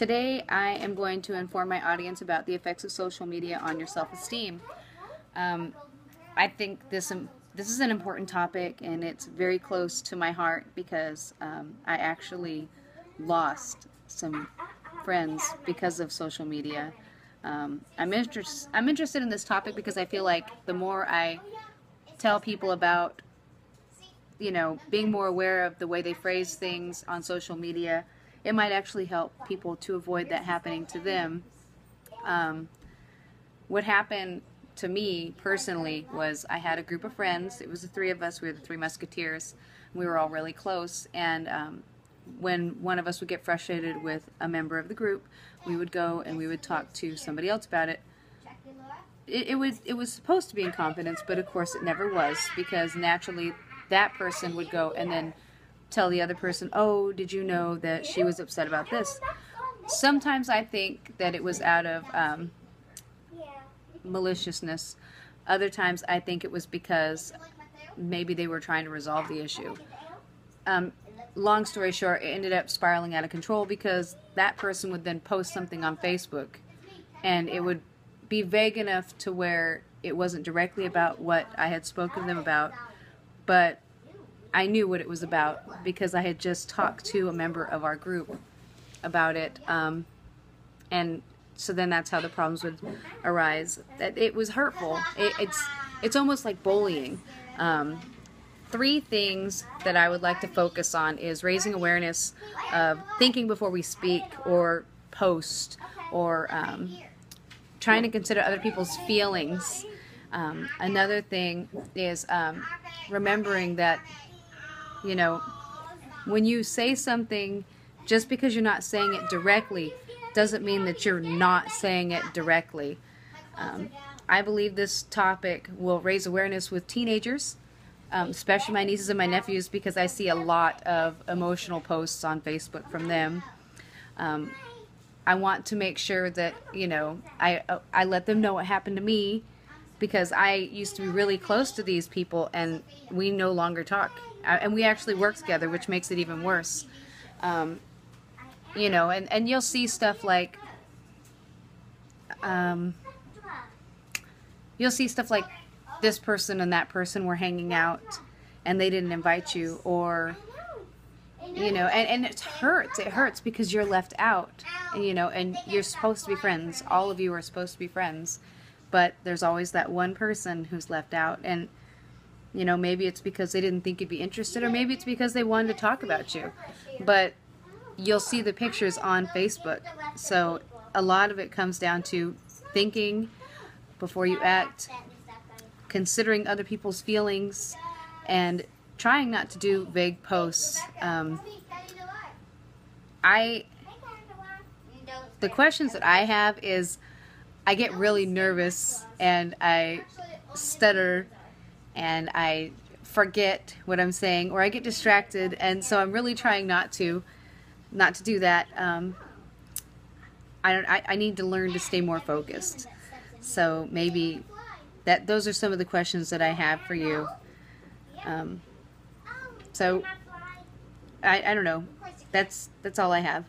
Today I am going to inform my audience about the effects of social media on your self-esteem. I think this is an important topic, and it's very close to my heart because I actually lost some friends because of social media. I'm interested in this topic because I feel like the more I tell people about, being more aware of the way they phrase things on social media, it might actually help people to avoid that happening to them. What happened to me personally was I had a group of friends. It was the three of us. We were the Three Musketeers. We were all really close, and when one of us would get frustrated with a member of the group, we would go and we would talk to somebody else about it. It was supposed to be in confidence, but of course it never was, because naturally that person would go and then tell the other person, oh, did you know that she was upset about this? Sometimes I think that it was out of maliciousness. Other times I think it was because maybe they were trying to resolve the issue. Long story short, it ended up spiraling out of control because that person would then post something on Facebook, and it would be vague enough to where it wasn't directly about what I had spoken to them about, but I knew what it was about because I had just talked to a member of our group about it, and so then that's how the problems would arise. That it was hurtful. It's almost like bullying. Three things that I would like to focus on is raising awareness of thinking before we speak or post, or trying to consider other people's feelings. Another thing is remembering that, when you say something, just because you're not saying it directly doesn't mean that you're not saying it directly. I believe this topic will raise awareness with teenagers, especially my nieces and my nephews, because I see a lot of emotional posts on Facebook from them. I want to make sure that, I let them know what happened to me, because I used to be really close to these people and we no longer talk. And we actually work together, which makes it even worse. And you'll see stuff like, this person and that person were hanging out and they didn't invite you, or, and it hurts because you're left out, and you're supposed to be friends. All of you are supposed to be friends, but there's always that one person who's left out, and maybe it's because they didn't think you'd be interested, or maybe it's because they wanted to talk about you, but you'll see the pictures on Facebook. So a lot of it comes down to thinking before you act, considering other people's feelings, and trying not to do vague posts. The questions that I have is, I get really nervous and I stutter and I forget what I'm saying, or I get distracted, and so I'm really trying not to do that. I need to learn to stay more focused. So maybe those are some of the questions that I have for you. So I don't know. That's all I have.